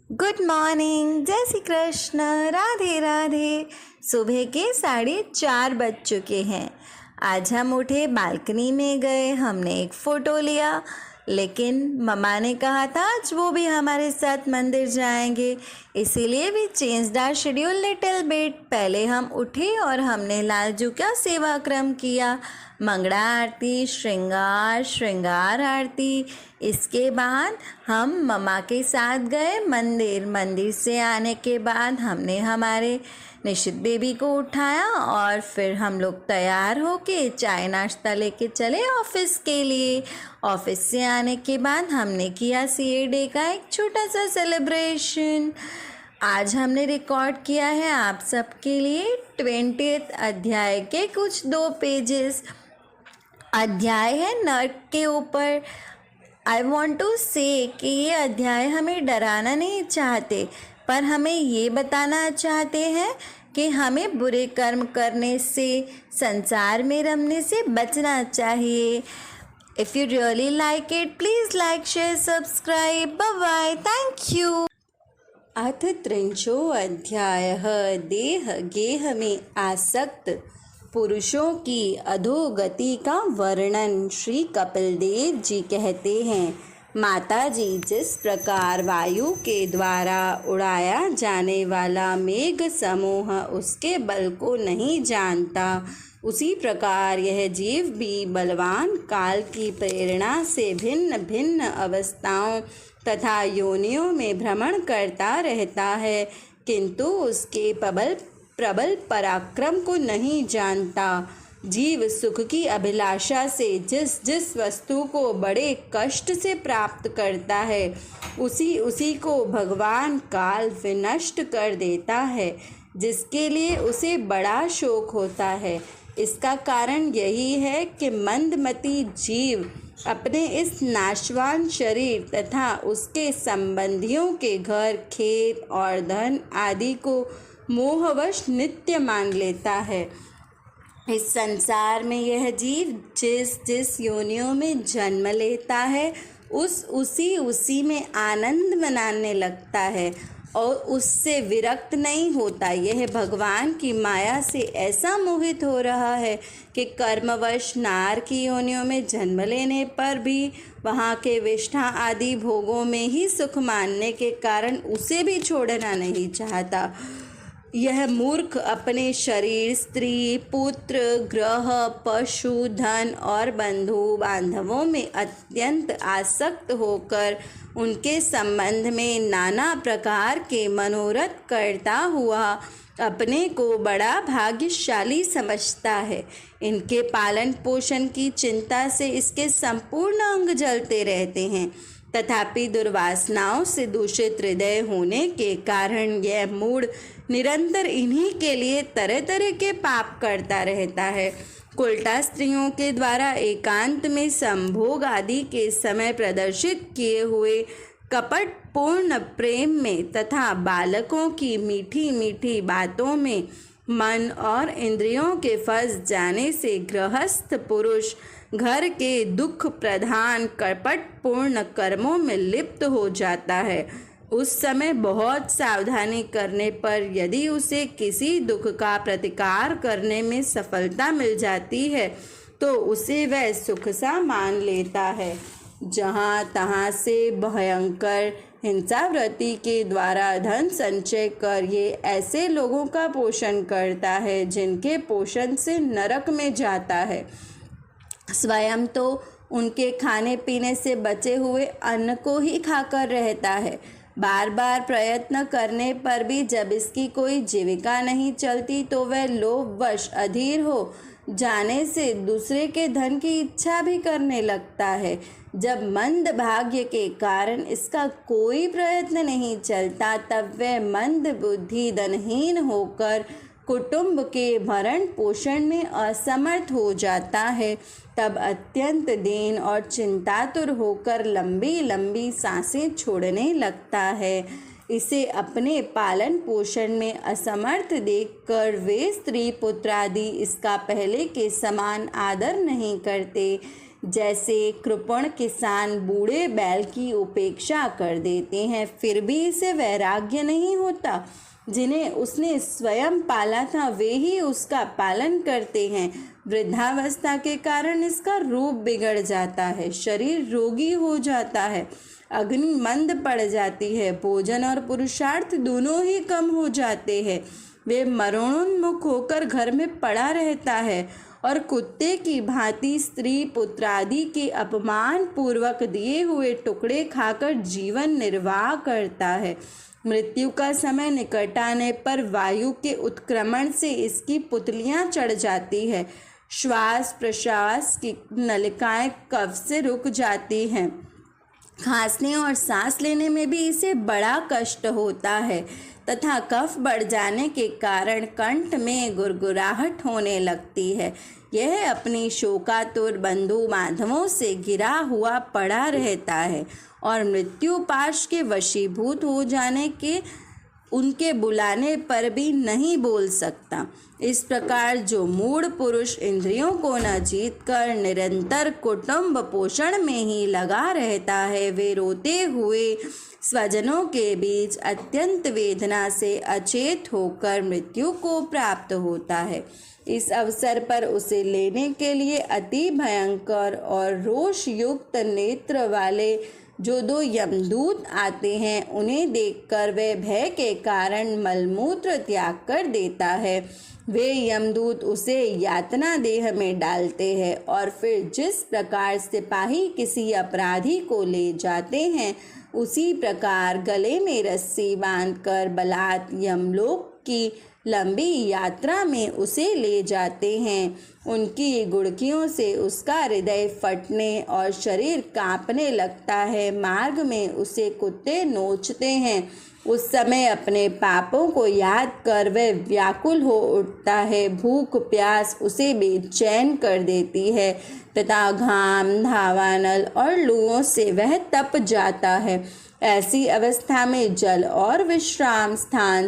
Good morning, जय श्री कृष्ण, राधे राधे। सुबह के 4:30 बज चुके हैं। आज हम उठे, बालकनी में गए, हमने एक फ़ोटो लिया, लेकिन मम्मा ने कहा था आज वो भी हमारे साथ मंदिर जाएंगे, इसीलिए भी change the schedule little bit. पहले हम उठे और हमने लालजू का सेवा क्रम किया, मंगला आरती, श्रृंगार आरती। इसके बाद हम मम्मा के साथ गए मंदिर से आने के बाद हमने हमारे निशित बेबी को उठाया और फिर हम लोग तैयार होके चाय नाश्ता लेके चले ऑफिस के लिए। ऑफिस से आने के बाद हमने किया सीए डे का एक छोटा सा सेलिब्रेशन। आज हमने रिकॉर्ड किया है आप सबके लिए 20th अध्याय के कुछ 2 पेजेस। अध्याय है नर्क के ऊपर। आई वॉन्ट टू से कि ये अध्याय हमें डराना नहीं चाहते, पर हमें ये बताना चाहते हैं कि हमें बुरे कर्म करने से, संसार में रमने से बचना चाहिए। If you really like it, please like, share, subscribe. Bye bye, thank you. अथ 3 अध्यायः देह गेह में आसक्त पुरुषों की अधोगति का वर्णन। श्री कपिल देव जी कहते हैं, माता जी, जिस प्रकार वायु के द्वारा उड़ाया जाने वाला मेघ समूह उसके बल को नहीं जानता, उसी प्रकार यह जीव भी बलवान काल की प्रेरणा से भिन्न भिन्न अवस्थाओं तथा योनियों में भ्रमण करता रहता है, किंतु उसके प्रबल पराक्रम को नहीं जानता। जीव सुख की अभिलाषा से जिस वस्तु को बड़े कष्ट से प्राप्त करता है, उसी को भगवान काल विनष्ट कर देता है, जिसके लिए उसे बड़ा शोक होता है। इसका कारण यही है कि मंदमती जीव अपने इस नाशवान शरीर तथा उसके संबंधियों के घर, खेत और धन आदि को मोहवश नित्य मान लेता है। इस संसार में यह जीव जिस योनियों में जन्म लेता है, उसी में आनंद मनाने लगता है और उससे विरक्त नहीं होता। यह भगवान की माया से ऐसा मोहित हो रहा है कि कर्मवश नार की योनियों में जन्म लेने पर भी वहाँ के विष्ठा आदि भोगों में ही सुख मानने के कारण उसे भी छोड़ना नहीं चाहता। यह मूर्ख अपने शरीर, स्त्री, पुत्र, ग्रह, पशु, धन और बंधु बांधवों में अत्यंत आसक्त होकर उनके संबंध में नाना प्रकार के मनोरथ करता हुआ अपने को बड़ा भाग्यशाली समझता है। इनके पालन पोषण की चिंता से इसके संपूर्ण अंग जलते रहते हैं, तथापि दुर्वासनाओं से दूषित हृदय होने के कारण यह मूढ़ निरंतर इन्हीं के लिए तरह तरह के पाप करता रहता है। उल्टा स्त्रियों के द्वारा एकांत में संभोग आदि के समय प्रदर्शित किए हुए कपट पूर्ण प्रेम में तथा बालकों की मीठी मीठी बातों में मन और इंद्रियों के फंस जाने से गृहस्थ पुरुष घर के दुख प्रधान कपट पूर्ण कर्मों में लिप्त हो जाता है। उस समय बहुत सावधानी करने पर यदि उसे किसी दुख का प्रतिकार करने में सफलता मिल जाती है, तो उसे वह सुख सा मान लेता है। जहाँ तहाँ से भयंकर हिंसावृत्ति के द्वारा धन संचय कर ये ऐसे लोगों का पोषण करता है जिनके पोषण से नरक में जाता है। स्वयं तो उनके खाने पीने से बचे हुए अन्न को ही खाकर रहता है। बार बार प्रयत्न करने पर भी जब इसकी कोई जीविका नहीं चलती, तो वह लोभवश अधीर हो जाने से दूसरे के धन की इच्छा भी करने लगता है। जब मंद भाग्य के कारण इसका कोई प्रयत्न नहीं चलता, तब वह मंद बुद्धि धनहीन होकर कुटुंब के भरण पोषण में असमर्थ हो जाता है। तब अत्यंत दीन और चिंतातुर होकर लंबी लंबी सांसें छोड़ने लगता है। इसे अपने पालन पोषण में असमर्थ देखकर वे स्त्री पुत्र आदि इसका पहले के समान आदर नहीं करते। जैसे कृपण किसान बूढ़े बैल की उपेक्षा कर देते हैं, फिर भी इसे वैराग्य नहीं होता। जिन्हें उसने स्वयं पाला था वे ही उसका पालन करते हैं। वृद्धावस्था के कारण इसका रूप बिगड़ जाता है, शरीर रोगी हो जाता है, अग्नि मंद पड़ जाती है, भोजन और पुरुषार्थ दोनों ही कम हो जाते हैं। वे मरणोन्मुख होकर घर में पड़ा रहता है और कुत्ते की भांति स्त्री पुत्रादि के अपमान पूर्वक दिए हुए टुकड़े खाकर जीवन निर्वाह करता है। मृत्यु का समय निकट आने पर वायु के उत्क्रमण से इसकी पुतलियां चढ़ जाती है, श्वास प्रश्वास की नलिकाएं कफ से रुक जाती हैं, खांसने और सांस लेने में भी इसे बड़ा कष्ट होता है तथा कफ बढ़ जाने के कारण कंठ में गुरगुराहट होने लगती है। यह अपनी शोकातुर बंधु बांधवों से घिरा हुआ पड़ा रहता है और मृत्यु पाश के वशीभूत हो जाने के उनके बुलाने पर भी नहीं बोल सकता। इस प्रकार जो मूढ़ पुरुष इंद्रियों को न जीत कर निरंतर कुटुंब पोषण में ही लगा रहता है, वे रोते हुए स्वजनों के बीच अत्यंत वेदना से अचेत होकर मृत्यु को प्राप्त होता है। इस अवसर पर उसे लेने के लिए अति भयंकर और रोष युक्त नेत्र वाले जो दो यमदूत आते हैं, उन्हें देखकर वह भय के कारण मलमूत्र त्याग कर देता है। वे यमदूत उसे यातना देह में डालते हैं और फिर जिस प्रकार सिपाही किसी अपराधी को ले जाते हैं, उसी प्रकार गले में रस्सी बांधकर बलात् यमलोक की लंबी यात्रा में उसे ले जाते हैं। उनकी गुड़कियों से उसका हृदय फटने और शरीर कांपने लगता है। मार्ग में उसे कुत्ते नोचते हैं। उस समय अपने पापों को याद कर वह व्याकुल हो उठता है। भूख प्यास उसे बेचैन कर देती है तथा घाम धावानल और लूओं से वह तप जाता है। ऐसी अवस्था में जल और विश्राम स्थान